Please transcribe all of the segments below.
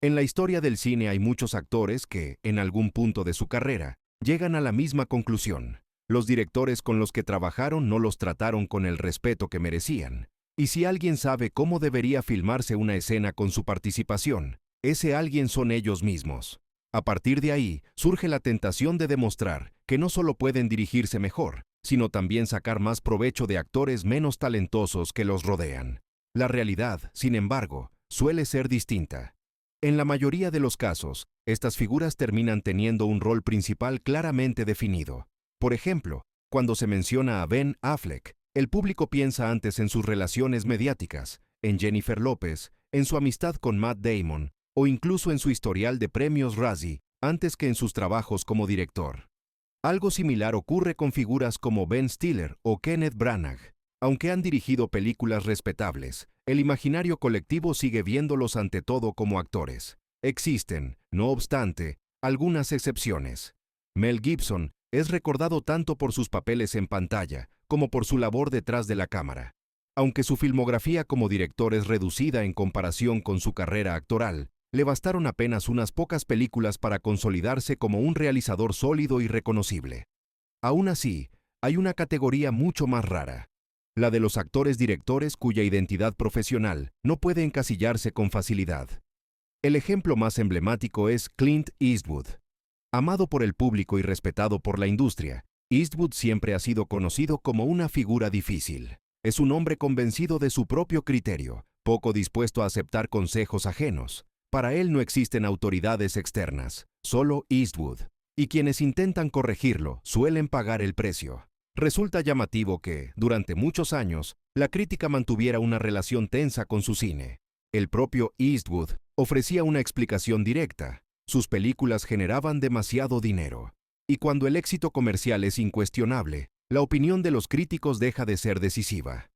En la historia del cine hay muchos actores que, en algún punto de su carrera, llegan a la misma conclusión. Los directores con los que trabajaron no los trataron con el respeto que merecían. Y si alguien sabe cómo debería filmarse una escena con su participación, ese alguien son ellos mismos. A partir de ahí, surge la tentación de demostrar que no solo pueden dirigirse mejor, sino también sacar más provecho de actores menos talentosos que los rodean. La realidad, sin embargo, suele ser distinta. En la mayoría de los casos, estas figuras terminan teniendo un rol principal claramente definido. Por ejemplo, cuando se menciona a Ben Affleck, el público piensa antes en sus relaciones mediáticas, en Jennifer López, en su amistad con Matt Damon, o incluso en su historial de premios Razzie, antes que en sus trabajos como director. Algo similar ocurre con figuras como Ben Stiller o Kenneth Branagh. Aunque han dirigido películas respetables, el imaginario colectivo sigue viéndolos ante todo como actores. Existen, no obstante, algunas excepciones. Mel Gibson es recordado tanto por sus papeles en pantalla como por su labor detrás de la cámara. Aunque su filmografía como director es reducida en comparación con su carrera actoral, le bastaron apenas unas pocas películas para consolidarse como un realizador sólido y reconocible. Aún así, hay una categoría mucho más rara, la de los actores-directores cuya identidad profesional no puede encasillarse con facilidad. El ejemplo más emblemático es Clint Eastwood. Amado por el público y respetado por la industria, Eastwood siempre ha sido conocido como una figura difícil. Es un hombre convencido de su propio criterio, poco dispuesto a aceptar consejos ajenos. Para él no existen autoridades externas, solo Eastwood. Y quienes intentan corregirlo suelen pagar el precio. Resulta llamativo que, durante muchos años, la crítica mantuviera una relación tensa con su cine. El propio Eastwood ofrecía una explicación directa. Sus películas generaban demasiado dinero. Y cuando el éxito comercial es incuestionable, la opinión de los críticos deja de ser decisiva.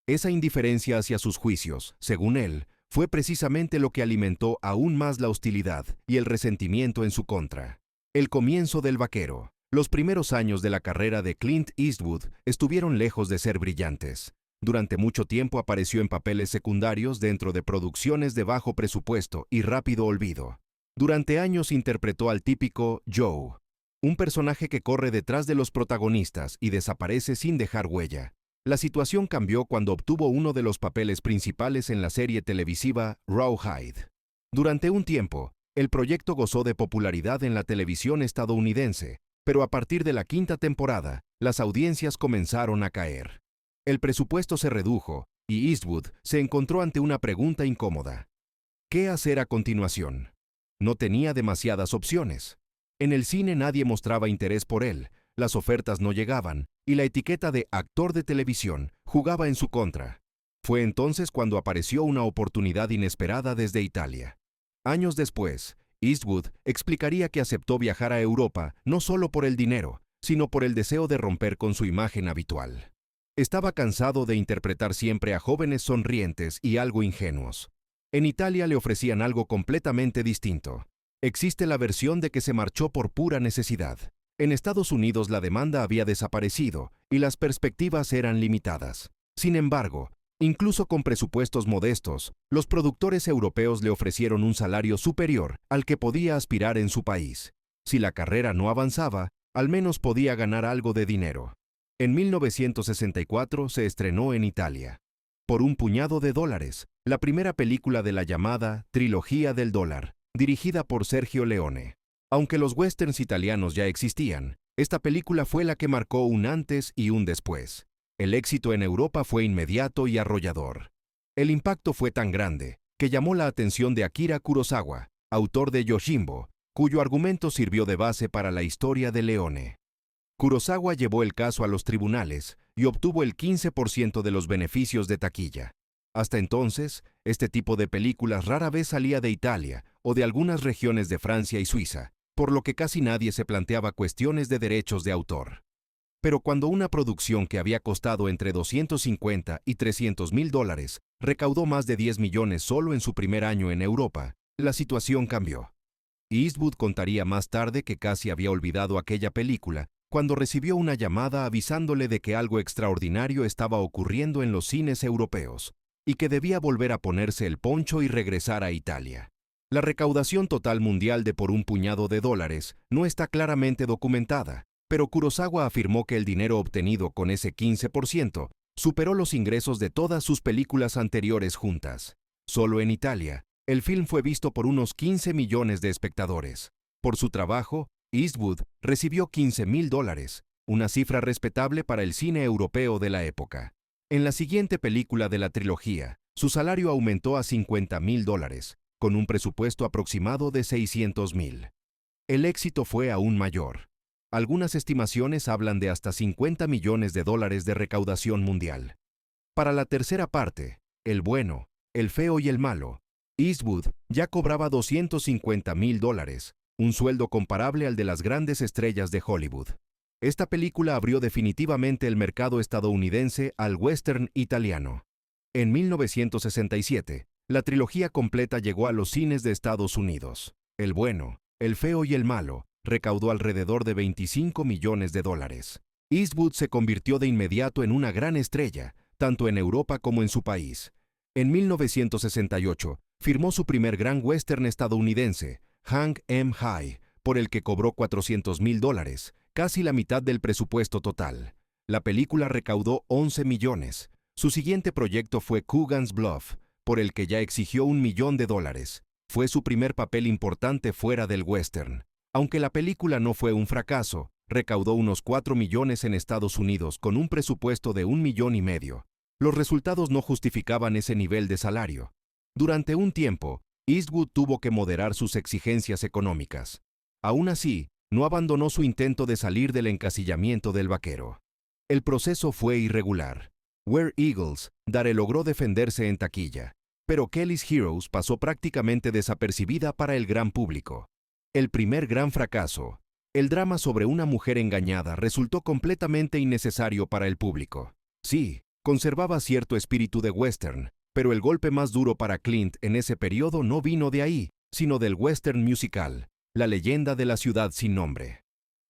Esa indiferencia hacia sus juicios, según él, fue precisamente lo que alimentó aún más la hostilidad y el resentimiento en su contra. El comienzo del vaquero. Los primeros años de la carrera de Clint Eastwood estuvieron lejos de ser brillantes. Durante mucho tiempo apareció en papeles secundarios dentro de producciones de bajo presupuesto y rápido olvido. Durante años interpretó al típico Joe, un personaje que corre detrás de los protagonistas y desaparece sin dejar huella. La situación cambió cuando obtuvo uno de los papeles principales en la serie televisiva Rawhide. Durante un tiempo, el proyecto gozó de popularidad en la televisión estadounidense, pero a partir de la quinta temporada, las audiencias comenzaron a caer. El presupuesto se redujo y Eastwood se encontró ante una pregunta incómoda. ¿Qué hacer a continuación? No tenía demasiadas opciones. En el cine nadie mostraba interés por él, las ofertas no llegaban y la etiqueta de actor de televisión jugaba en su contra. Fue entonces cuando apareció una oportunidad inesperada desde Italia. Años después, Eastwood explicaría que aceptó viajar a Europa no solo por el dinero, sino por el deseo de romper con su imagen habitual. Estaba cansado de interpretar siempre a jóvenes sonrientes y algo ingenuos. En Italia le ofrecían algo completamente distinto. Existe la versión de que se marchó por pura necesidad. En Estados Unidos la demanda había desaparecido y las perspectivas eran limitadas. Sin embargo, incluso con presupuestos modestos, los productores europeos le ofrecieron un salario superior al que podía aspirar en su país. Si la carrera no avanzaba, al menos podía ganar algo de dinero. En 1964 se estrenó en Italia. Por un puñado de dólares, la primera película de la llamada Trilogía del Dólar, dirigida por Sergio Leone. Aunque los westerns italianos ya existían, esta película fue la que marcó un antes y un después. El éxito en Europa fue inmediato y arrollador. El impacto fue tan grande que llamó la atención de Akira Kurosawa, autor de Yojimbo, cuyo argumento sirvió de base para la historia de Leone. Kurosawa llevó el caso a los tribunales y obtuvo el 15% de los beneficios de taquilla. Hasta entonces, este tipo de películas rara vez salía de Italia o de algunas regiones de Francia y Suiza, por lo que casi nadie se planteaba cuestiones de derechos de autor. Pero cuando una producción que había costado entre 250 y 300,000 dólares recaudó más de 10 millones solo en su primer año en Europa, la situación cambió. Eastwood contaría más tarde que casi había olvidado aquella película cuando recibió una llamada avisándole de que algo extraordinario estaba ocurriendo en los cines europeos y que debía volver a ponerse el poncho y regresar a Italia. La recaudación total mundial de por un puñado de dólares no está claramente documentada, pero Kurosawa afirmó que el dinero obtenido con ese 15% superó los ingresos de todas sus películas anteriores juntas. Solo en Italia, el film fue visto por unos 15 millones de espectadores. Por su trabajo, Eastwood recibió $15,000, una cifra respetable para el cine europeo de la época. En la siguiente película de la trilogía, su salario aumentó a $50,000, con un presupuesto aproximado de $600,000. El éxito fue aún mayor. Algunas estimaciones hablan de hasta $50 millones de recaudación mundial. Para la tercera parte, El bueno, el feo y el malo, Eastwood ya cobraba $250,000, un sueldo comparable al de las grandes estrellas de Hollywood. Esta película abrió definitivamente el mercado estadounidense al western italiano. En 1967, la trilogía completa llegó a los cines de Estados Unidos. El bueno, el feo y el malo recaudó alrededor de $25 millones. Eastwood se convirtió de inmediato en una gran estrella, tanto en Europa como en su país. En 1968, firmó su primer gran western estadounidense, Hang 'Em High, por el que cobró $400,000, casi la mitad del presupuesto total. La película recaudó 11 millones. Su siguiente proyecto fue Coogan's Bluff, por el que ya exigió $1 millón. Fue su primer papel importante fuera del western. Aunque la película no fue un fracaso, recaudó unos 4 millones en Estados Unidos con un presupuesto de $1,5 millones. Los resultados no justificaban ese nivel de salario. Durante un tiempo, Eastwood tuvo que moderar sus exigencias económicas. Aún así, no abandonó su intento de salir del encasillamiento del vaquero. El proceso fue irregular. Where Eagles, Dare logró defenderse en taquilla, pero Kelly's Heroes pasó prácticamente desapercibida para el gran público. El primer gran fracaso, el drama sobre una mujer engañada, resultó completamente innecesario para el público. Sí, conservaba cierto espíritu de western, pero el golpe más duro para Clint en ese periodo no vino de ahí, sino del western musical, La leyenda de la ciudad sin nombre.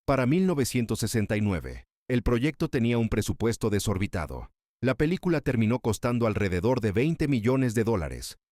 Para 1969, el proyecto tenía un presupuesto desorbitado. La película terminó costando alrededor de $20 millones,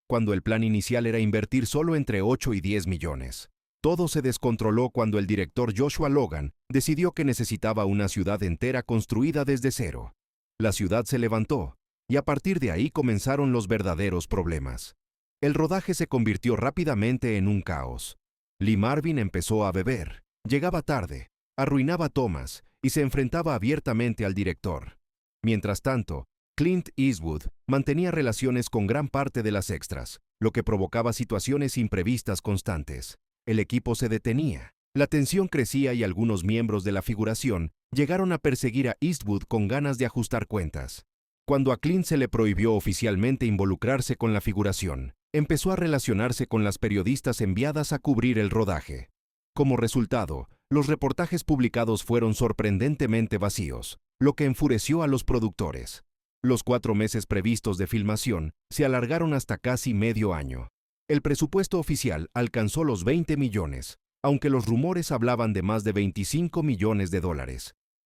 cuando el plan inicial era invertir solo entre 8 y 10 millones. Todo se descontroló cuando el director Joshua Logan decidió que necesitaba una ciudad entera construida desde cero. La ciudad se levantó, y a partir de ahí comenzaron los verdaderos problemas. El rodaje se convirtió rápidamente en un caos. Lee Marvin empezó a beber, llegaba tarde, arruinaba tomas y se enfrentaba abiertamente al director. Mientras tanto, Clint Eastwood mantenía relaciones con gran parte de las extras, lo que provocaba situaciones imprevistas constantes. El equipo se detenía, la tensión crecía y algunos miembros de la figuración llegaron a perseguir a Eastwood con ganas de ajustar cuentas. Cuando a Clint se le prohibió oficialmente involucrarse con la figuración, empezó a relacionarse con las periodistas enviadas a cubrir el rodaje. Como resultado, los reportajes publicados fueron sorprendentemente vacíos, lo que enfureció a los productores. Los 4 meses previstos de filmación se alargaron hasta casi medio año. El presupuesto oficial alcanzó los 20 millones, aunque los rumores hablaban de más de $25 millones.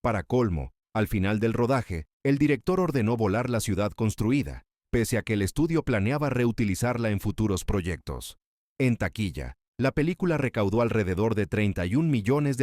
Para colmo, al final del rodaje, el director ordenó volar la ciudad construida, pese a que el estudio planeaba reutilizarla en futuros proyectos. En taquilla, la película recaudó alrededor de $31 millones,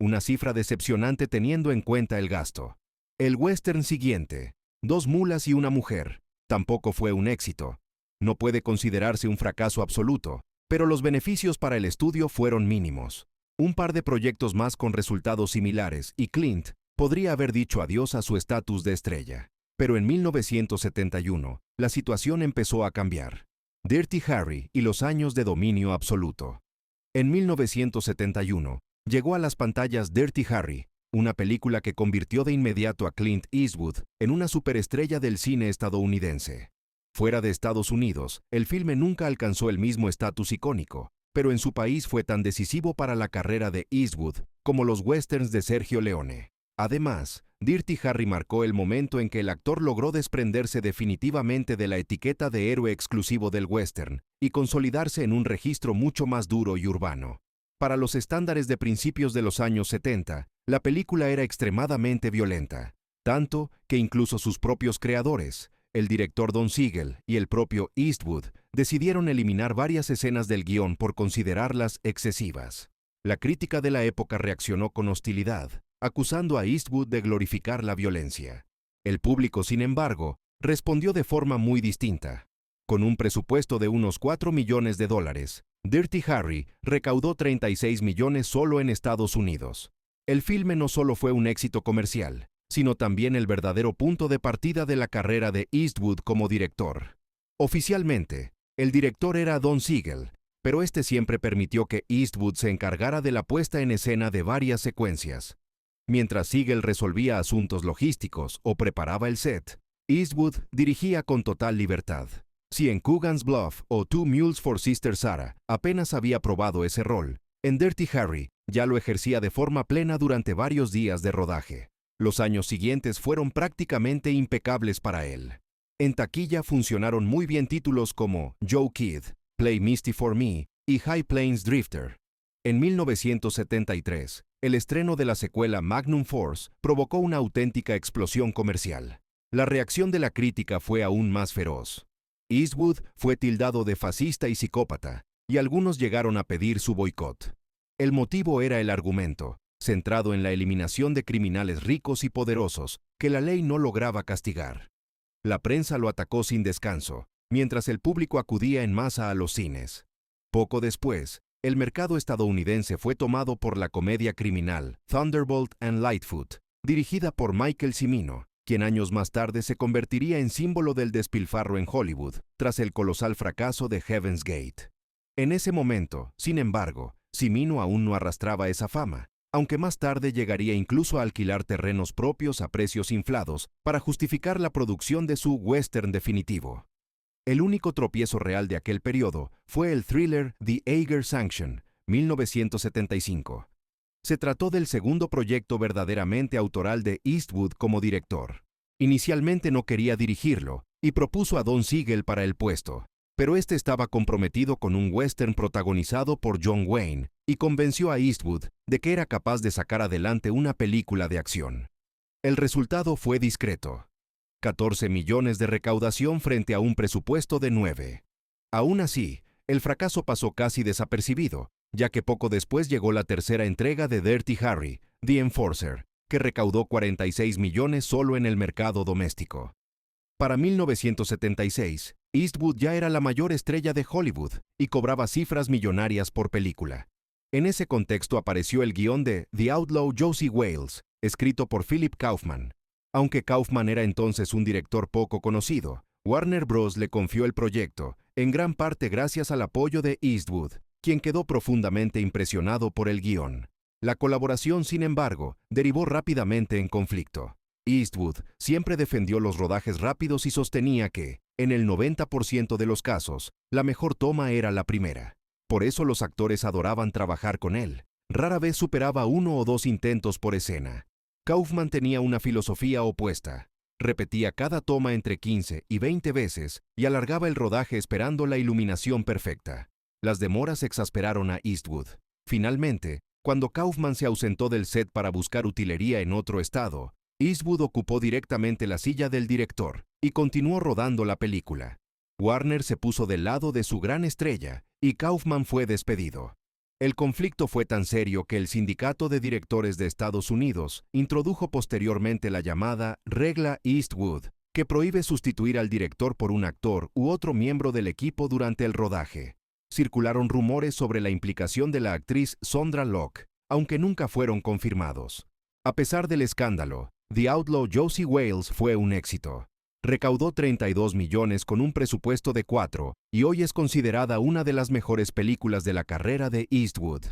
una cifra decepcionante teniendo en cuenta el gasto. El western siguiente, Dos mulas y una mujer, tampoco fue un éxito. No puede considerarse un fracaso absoluto, pero los beneficios para el estudio fueron mínimos. Un par de proyectos más con resultados similares y Clint podría haber dicho adiós a su estatus de estrella. Pero en 1971, la situación empezó a cambiar. Dirty Harry y los años de dominio absoluto. En 1971, llegó a las pantallas Dirty Harry, una película que convirtió de inmediato a Clint Eastwood en una superestrella del cine estadounidense. Fuera de Estados Unidos, el filme nunca alcanzó el mismo estatus icónico, pero en su país fue tan decisivo para la carrera de Eastwood como los westerns de Sergio Leone. Además, Dirty Harry marcó el momento en que el actor logró desprenderse definitivamente de la etiqueta de héroe exclusivo del western y consolidarse en un registro mucho más duro y urbano. Para los estándares de principios de los años 70, la película era extremadamente violenta, tanto que incluso sus propios creadores, el director Don Siegel y el propio Eastwood decidieron eliminar varias escenas del guión por considerarlas excesivas. La crítica de la época reaccionó con hostilidad, acusando a Eastwood de glorificar la violencia. El público, sin embargo, respondió de forma muy distinta. Con un presupuesto de unos $4 millones, Dirty Harry recaudó 36 millones solo en Estados Unidos. El filme no solo fue un éxito comercial, sino también el verdadero punto de partida de la carrera de Eastwood como director. Oficialmente, el director era Don Siegel, pero este siempre permitió que Eastwood se encargara de la puesta en escena de varias secuencias. Mientras Siegel resolvía asuntos logísticos o preparaba el set, Eastwood dirigía con total libertad. Si en Coogan's Bluff o Two Mules for Sister Sarah apenas había probado ese rol, en Dirty Harry ya lo ejercía de forma plena durante varios días de rodaje. Los años siguientes fueron prácticamente impecables para él. En taquilla funcionaron muy bien títulos como Joe Kidd, Play Misty for Me y High Plains Drifter. En 1973, el estreno de la secuela Magnum Force provocó una auténtica explosión comercial. La reacción de la crítica fue aún más feroz. Eastwood fue tildado de fascista y psicópata, y algunos llegaron a pedir su boicot. El motivo era el argumento, centrado en la eliminación de criminales ricos y poderosos que la ley no lograba castigar. La prensa lo atacó sin descanso, mientras el público acudía en masa a los cines. Poco después, el mercado estadounidense fue tomado por la comedia criminal Thunderbolt and Lightfoot, dirigida por Michael Cimino, quien años más tarde se convertiría en símbolo del despilfarro en Hollywood, tras el colosal fracaso de Heaven's Gate. En ese momento, sin embargo, Cimino aún no arrastraba esa fama, aunque más tarde llegaría incluso a alquilar terrenos propios a precios inflados para justificar la producción de su western definitivo. El único tropiezo real de aquel periodo fue el thriller The Eiger Sanction, 1975. Se trató del segundo proyecto verdaderamente autoral de Eastwood como director. Inicialmente no quería dirigirlo y propuso a Don Siegel para el puesto, pero este estaba comprometido con un western protagonizado por John Wayne y convenció a Eastwood de que era capaz de sacar adelante una película de acción. El resultado fue discreto: 14 millones de recaudación frente a un presupuesto de 9. Aún así, el fracaso pasó casi desapercibido, ya que poco después llegó la tercera entrega de Dirty Harry, The Enforcer, que recaudó 46 millones solo en el mercado doméstico. Para 1976, Eastwood ya era la mayor estrella de Hollywood y cobraba cifras millonarias por película. En ese contexto apareció el guión de The Outlaw Josie Wales, escrito por Philip Kaufman. Aunque Kaufman era entonces un director poco conocido, Warner Bros. Le confió el proyecto, en gran parte gracias al apoyo de Eastwood, quien quedó profundamente impresionado por el guión. La colaboración, sin embargo, derivó rápidamente en conflicto. Eastwood siempre defendió los rodajes rápidos y sostenía que, en el 90% de los casos, la mejor toma era la primera. Por eso los actores adoraban trabajar con él. Rara vez superaba 1 o 2 intentos por escena. Kaufman tenía una filosofía opuesta. Repetía cada toma entre 15 y 20 veces y alargaba el rodaje esperando la iluminación perfecta. Las demoras exasperaron a Eastwood. Finalmente, cuando Kaufman se ausentó del set para buscar utilería en otro estado, Eastwood ocupó directamente la silla del director y continuó rodando la película. Warner se puso del lado de su gran estrella y Kaufman fue despedido. El conflicto fue tan serio que el Sindicato de Directores de Estados Unidos introdujo posteriormente la llamada Regla Eastwood, que prohíbe sustituir al director por un actor u otro miembro del equipo durante el rodaje. Circularon rumores sobre la implicación de la actriz Sondra Locke, aunque nunca fueron confirmados. A pesar del escándalo, The Outlaw Josie Wales fue un éxito. Recaudó 32 millones con un presupuesto de 4 y hoy es considerada una de las mejores películas de la carrera de Eastwood.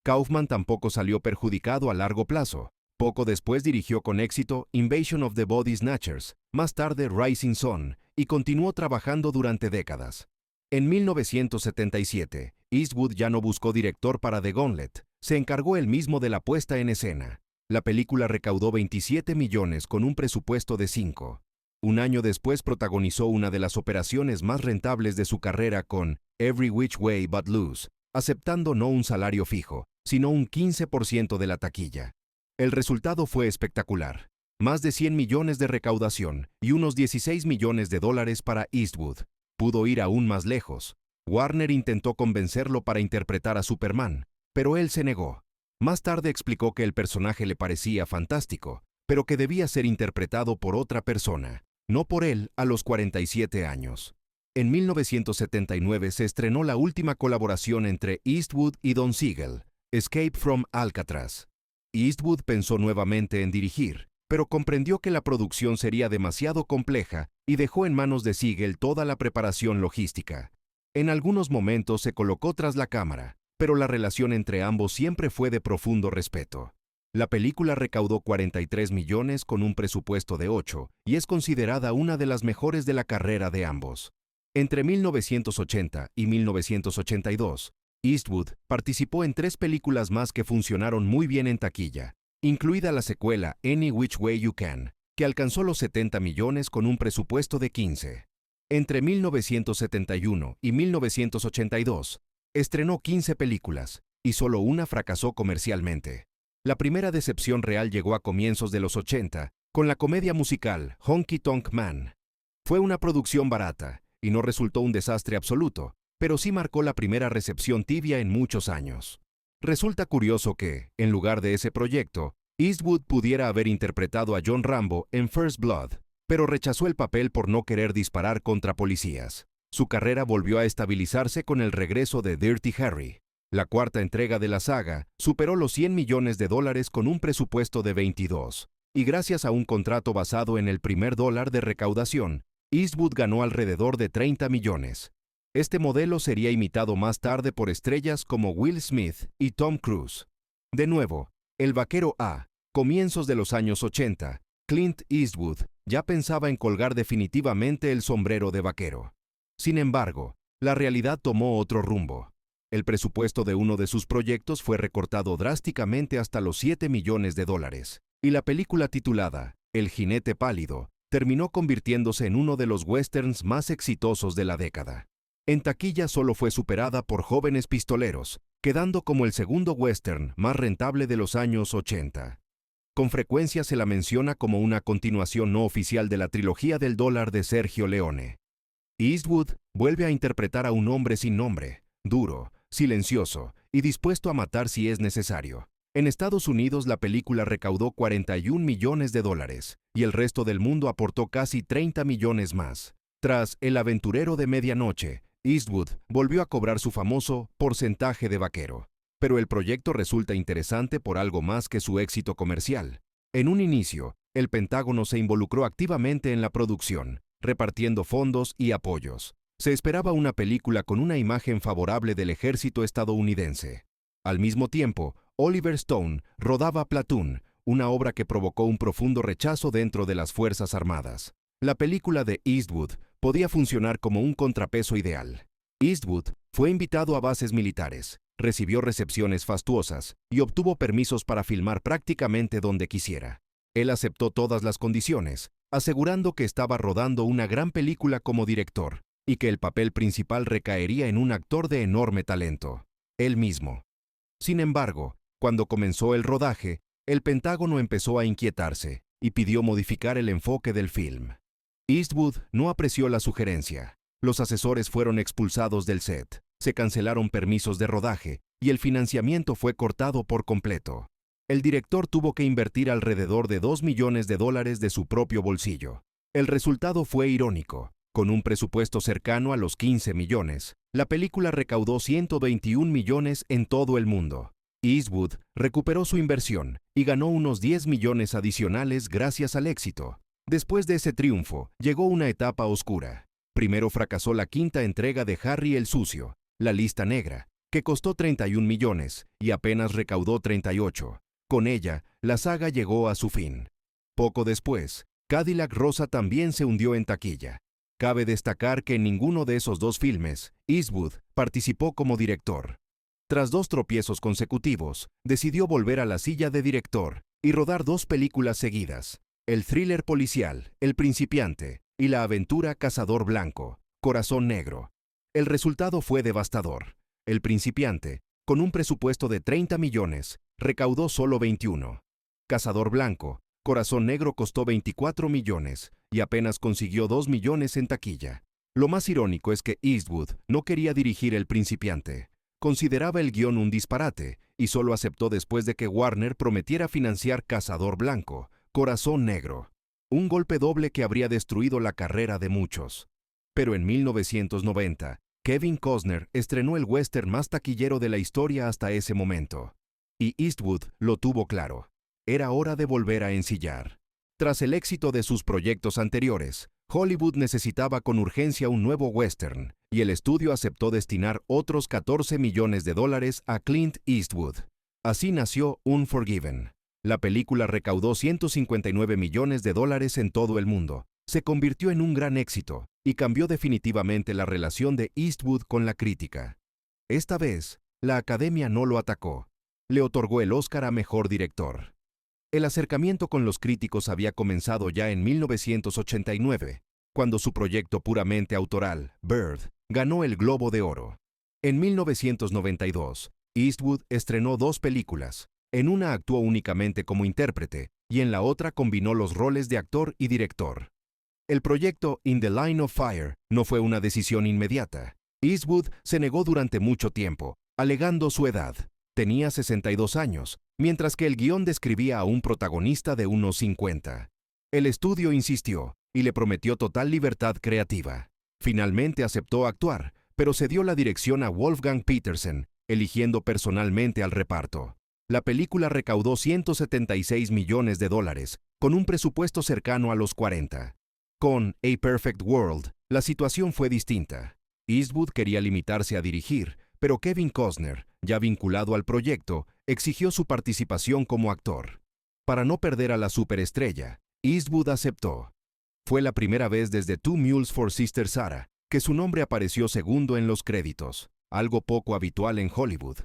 Kaufman tampoco salió perjudicado a largo plazo. Poco después dirigió con éxito Invasion of the Body Snatchers, más tarde Rising Sun, y continuó trabajando durante décadas. En 1977, Eastwood ya no buscó director para The Gauntlet, se encargó él mismo de la puesta en escena. La película recaudó 27 millones con un presupuesto de 5. Un año después protagonizó una de las operaciones más rentables de su carrera con Every Which Way But Loose, aceptando no un salario fijo, sino un 15% de la taquilla. El resultado fue espectacular. Más de 100 millones de recaudación y unos 16 millones de dólares para Eastwood. Pudo ir aún más lejos. Warner intentó convencerlo para interpretar a Superman, pero él se negó. Más tarde explicó que el personaje le parecía fantástico, pero que debía ser interpretado por otra persona, no por él a los 47 años. En 1979 se estrenó la última colaboración entre Eastwood y Don Siegel, Escape from Alcatraz. Eastwood pensó nuevamente en dirigir, pero comprendió que la producción sería demasiado compleja y dejó en manos de Siegel toda la preparación logística. En algunos momentos se colocó tras la cámara, pero la relación entre ambos siempre fue de profundo respeto. La película recaudó 43 millones con un presupuesto de 8 y es considerada una de las mejores de la carrera de ambos. Entre 1980 y 1982, Eastwood participó en 3 películas más que funcionaron muy bien en taquilla, incluida la secuela Any Which Way You Can, que alcanzó los 70 millones con un presupuesto de 15. Entre 1971 y 1982, estrenó 15 películas, y solo una fracasó comercialmente. La primera decepción real llegó a comienzos de los 80, con la comedia musical Honky Tonk Man. Fue una producción barata, y no resultó un desastre absoluto, pero sí marcó la primera recepción tibia en muchos años. Resulta curioso que, en lugar de ese proyecto, Eastwood pudiera haber interpretado a John Rambo en First Blood, pero rechazó el papel por no querer disparar contra policías. Su carrera volvió a estabilizarse con el regreso de Dirty Harry. La cuarta entrega de la saga superó los 100 millones de dólares con un presupuesto de 22, y gracias a un contrato basado en el primer dólar de recaudación, Eastwood ganó alrededor de 30 millones. Este modelo sería imitado más tarde por estrellas como Will Smith y Tom Cruise. De nuevo, El Vaquero A, comienzos de los años 80, Clint Eastwood ya pensaba en colgar definitivamente el sombrero de vaquero. Sin embargo, la realidad tomó otro rumbo. El presupuesto de uno de sus proyectos fue recortado drásticamente hasta los 7 millones de dólares, y la película titulada El Jinete Pálido terminó convirtiéndose en uno de los westerns más exitosos de la década. En taquilla solo fue superada por Jóvenes Pistoleros, quedando como el segundo western más rentable de los años 80. Con frecuencia se la menciona como una continuación no oficial de la trilogía del dólar de Sergio Leone. Eastwood vuelve a interpretar a un hombre sin nombre, duro, silencioso y dispuesto a matar si es necesario. En Estados Unidos la película recaudó 41 millones de dólares y el resto del mundo aportó casi 30 millones más. Tras El Aventurero de Medianoche, Eastwood volvió a cobrar su famoso porcentaje de vaquero. Pero el proyecto resulta interesante por algo más que su éxito comercial. En un inicio, el Pentágono se involucró activamente en la producción, repartiendo fondos y apoyos. Se esperaba una película con una imagen favorable del ejército estadounidense. Al mismo tiempo, Oliver Stone rodaba Platoon, una obra que provocó un profundo rechazo dentro de las Fuerzas Armadas. La película de Eastwood podía funcionar como un contrapeso ideal. Eastwood fue invitado a bases militares, recibió recepciones fastuosas y obtuvo permisos para filmar prácticamente donde quisiera. Él aceptó todas las condiciones, asegurando que estaba rodando una gran película como director y que el papel principal recaería en un actor de enorme talento, él mismo. Sin embargo, cuando comenzó el rodaje, el Pentágono empezó a inquietarse y pidió modificar el enfoque del film. Eastwood no apreció la sugerencia. Los asesores fueron expulsados del set, se cancelaron permisos de rodaje y el financiamiento fue cortado por completo. El director tuvo que invertir alrededor de 2 millones de dólares de su propio bolsillo. El resultado fue irónico. Con un presupuesto cercano a los 15 millones, la película recaudó 121 millones en todo el mundo. Eastwood recuperó su inversión y ganó unos 10 millones adicionales gracias al éxito. Después de ese triunfo, llegó una etapa oscura. Primero fracasó la quinta entrega de Harry el Sucio, La Lista Negra, que costó 31 millones y apenas recaudó 38. Con ella, la saga llegó a su fin. Poco después, Cadillac Rosa también se hundió en taquilla. Cabe destacar que en ninguno de esos dos filmes, Eastwood participó como director. Tras 2 tropiezos consecutivos, decidió volver a la silla de director y rodar 2 películas seguidas: el thriller policial El Principiante y la aventura Cazador Blanco, Corazón Negro. El resultado fue devastador. El Principiante, con un presupuesto de 30 millones, recaudó solo 21. Cazador Blanco, Corazón Negro costó 24 millones y apenas consiguió 2 millones en taquilla. Lo más irónico es que Eastwood no quería dirigir El Principiante. Consideraba el guión un disparate y solo aceptó después de que Warner prometiera financiar Cazador Blanco, Corazón Negro. Un golpe doble que habría destruido la carrera de muchos. Pero en 1990, Kevin Costner estrenó el western más taquillero de la historia hasta ese momento. Y Eastwood lo tuvo claro. Era hora de volver a ensillar. Tras el éxito de sus proyectos anteriores, Hollywood necesitaba con urgencia un nuevo western, y el estudio aceptó destinar otros 14 millones de dólares a Clint Eastwood. Así nació Unforgiven. La película recaudó 159 millones de dólares en todo el mundo, se convirtió en un gran éxito y cambió definitivamente la relación de Eastwood con la crítica. Esta vez, la Academia no lo atacó. Le otorgó el Oscar a Mejor Director. El acercamiento con los críticos había comenzado ya en 1989, cuando su proyecto puramente autoral, Bird, ganó el Globo de Oro. En 1992, Eastwood estrenó 2 películas. En una actuó únicamente como intérprete y en la otra combinó los roles de actor y director. El proyecto In the Line of Fire no fue una decisión inmediata. Eastwood se negó durante mucho tiempo, alegando su edad. Tenía 62 años, mientras que el guión describía a un protagonista de unos 50. El estudio insistió y le prometió total libertad creativa. Finalmente aceptó actuar, pero cedió la dirección a Wolfgang Petersen, eligiendo personalmente al reparto. La película recaudó 176 millones de dólares, con un presupuesto cercano a los 40. Con A Perfect World, la situación fue distinta. Eastwood quería limitarse a dirigir, pero Kevin Costner, ya vinculado al proyecto, exigió su participación como actor. Para no perder a la superestrella, Eastwood aceptó. Fue la primera vez desde Two Mules for Sister Sarah que su nombre apareció segundo en los créditos, algo poco habitual en Hollywood.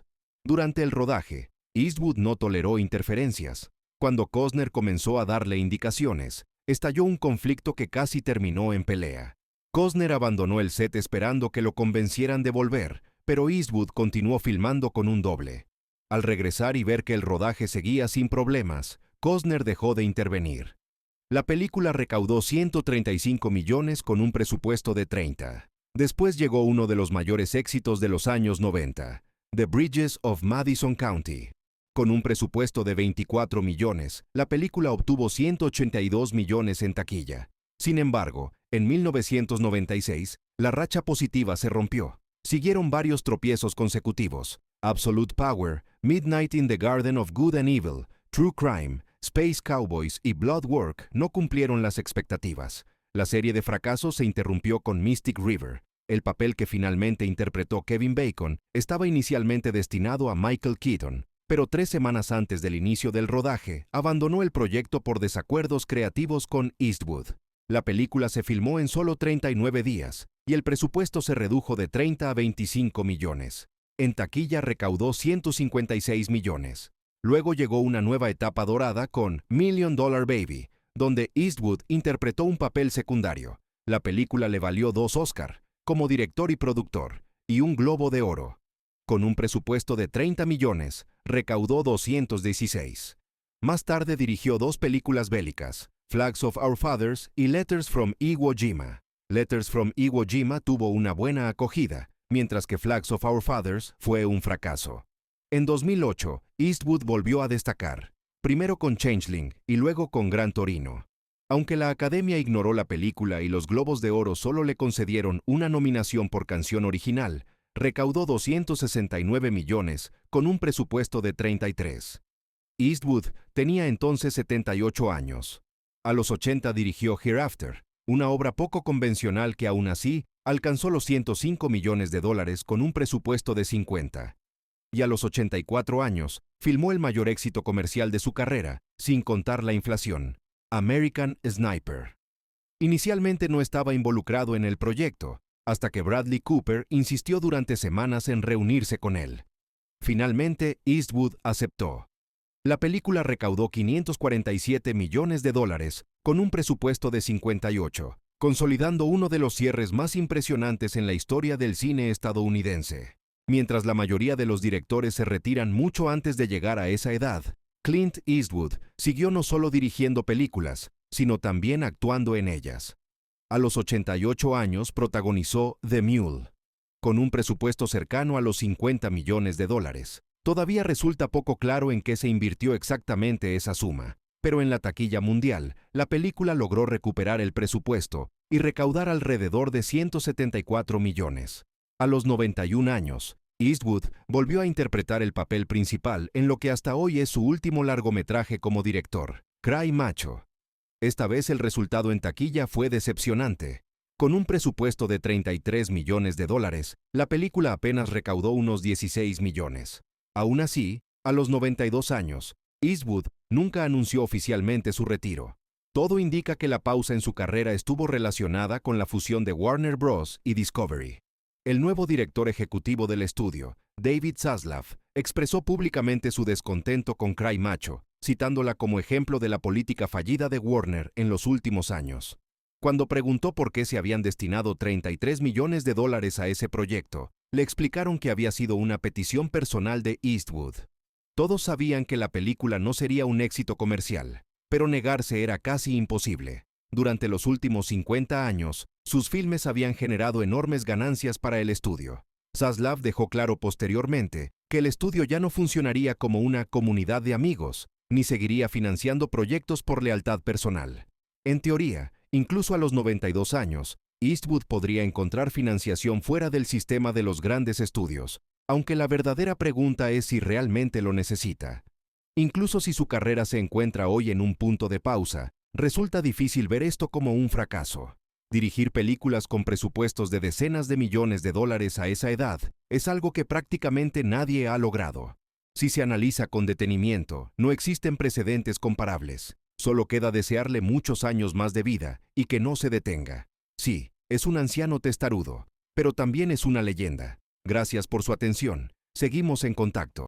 Durante el rodaje, Eastwood no toleró interferencias. Cuando Costner comenzó a darle indicaciones, estalló un conflicto que casi terminó en pelea. Costner abandonó el set esperando que lo convencieran de volver, pero Eastwood continuó filmando con un doble. Al regresar y ver que el rodaje seguía sin problemas, Costner dejó de intervenir. La película recaudó 135 millones con un presupuesto de 30. Después llegó uno de los mayores éxitos de los años 90, The Bridges of Madison County. Con un presupuesto de 24 millones, la película obtuvo 182 millones en taquilla. Sin embargo, en 1996, la racha positiva se rompió. Siguieron varios tropiezos consecutivos. Absolute Power, Midnight in the Garden of Good and Evil, True Crime, Space Cowboys y Blood Work no cumplieron las expectativas. La serie de fracasos se interrumpió con Mystic River. El papel que finalmente interpretó Kevin Bacon estaba inicialmente destinado a Michael Keaton, pero 3 semanas antes del inicio del rodaje, abandonó el proyecto por desacuerdos creativos con Eastwood. La película se filmó en solo 39 días, y el presupuesto se redujo de 30 a 25 millones. En taquilla recaudó 156 millones. Luego llegó una nueva etapa dorada con Million Dollar Baby, donde Eastwood interpretó un papel secundario. La película le valió 2 Oscar, como director y productor, y un Globo de Oro. Con un presupuesto de 30 millones, recaudó 216. Más tarde dirigió 2 películas bélicas, Flags of Our Fathers y Letters from Iwo Jima. Letters from Iwo Jima tuvo una buena acogida, mientras que Flags of Our Fathers fue un fracaso. En 2008, Eastwood volvió a destacar, primero con Changeling y luego con Gran Torino. Aunque la Academia ignoró la película y los Globos de Oro solo le concedieron una nominación por canción original, recaudó 269 millones con un presupuesto de 33. Eastwood tenía entonces 78 años. A los 80 dirigió Hereafter, una obra poco convencional que aún así alcanzó los 105 millones de dólares con un presupuesto de 50. Y a los 84 años, filmó el mayor éxito comercial de su carrera, sin contar la inflación, American Sniper. Inicialmente no estaba involucrado en el proyecto, hasta que Bradley Cooper insistió durante semanas en reunirse con él. Finalmente, Eastwood aceptó. La película recaudó 547 millones de dólares, con un presupuesto de 58, consolidando uno de los cierres más impresionantes en la historia del cine estadounidense. Mientras la mayoría de los directores se retiran mucho antes de llegar a esa edad, Clint Eastwood siguió no solo dirigiendo películas, sino también actuando en ellas. A los 88 años protagonizó The Mule, con un presupuesto cercano a los $50 millones. Todavía resulta poco claro en qué se invirtió exactamente esa suma, pero en la taquilla mundial, la película logró recuperar el presupuesto y recaudar alrededor de 174 millones. A los 91 años, Eastwood volvió a interpretar el papel principal en lo que hasta hoy es su último largometraje como director, Cry Macho. Esta vez el resultado en taquilla fue decepcionante. Con un presupuesto de $33 millones, la película apenas recaudó unos 16 millones. Aún así, a los 92 años, Eastwood nunca anunció oficialmente su retiro. Todo indica que la pausa en su carrera estuvo relacionada con la fusión de Warner Bros. Y Discovery. El nuevo director ejecutivo del estudio, David Zaslav, expresó públicamente su descontento con Cry Macho, citándola como ejemplo de la política fallida de Warner en los últimos años. Cuando preguntó por qué se habían destinado $33 millones a ese proyecto, le explicaron que había sido una petición personal de Eastwood. Todos sabían que la película no sería un éxito comercial, pero negarse era casi imposible. Durante los últimos 50 años, sus filmes habían generado enormes ganancias para el estudio. Zaslav dejó claro posteriormente que el estudio ya no funcionaría como una comunidad de amigos, ni seguiría financiando proyectos por lealtad personal. En teoría, incluso a los 92 años, Eastwood podría encontrar financiación fuera del sistema de los grandes estudios, aunque la verdadera pregunta es si realmente lo necesita. Incluso si su carrera se encuentra hoy en un punto de pausa, resulta difícil ver esto como un fracaso. Dirigir películas con presupuestos de decenas de millones de dólares a esa edad es algo que prácticamente nadie ha logrado. Si se analiza con detenimiento, no existen precedentes comparables. Solo queda desearle muchos años más de vida y que no se detenga. Sí, es un anciano testarudo, pero también es una leyenda. Gracias por su atención. Seguimos en contacto.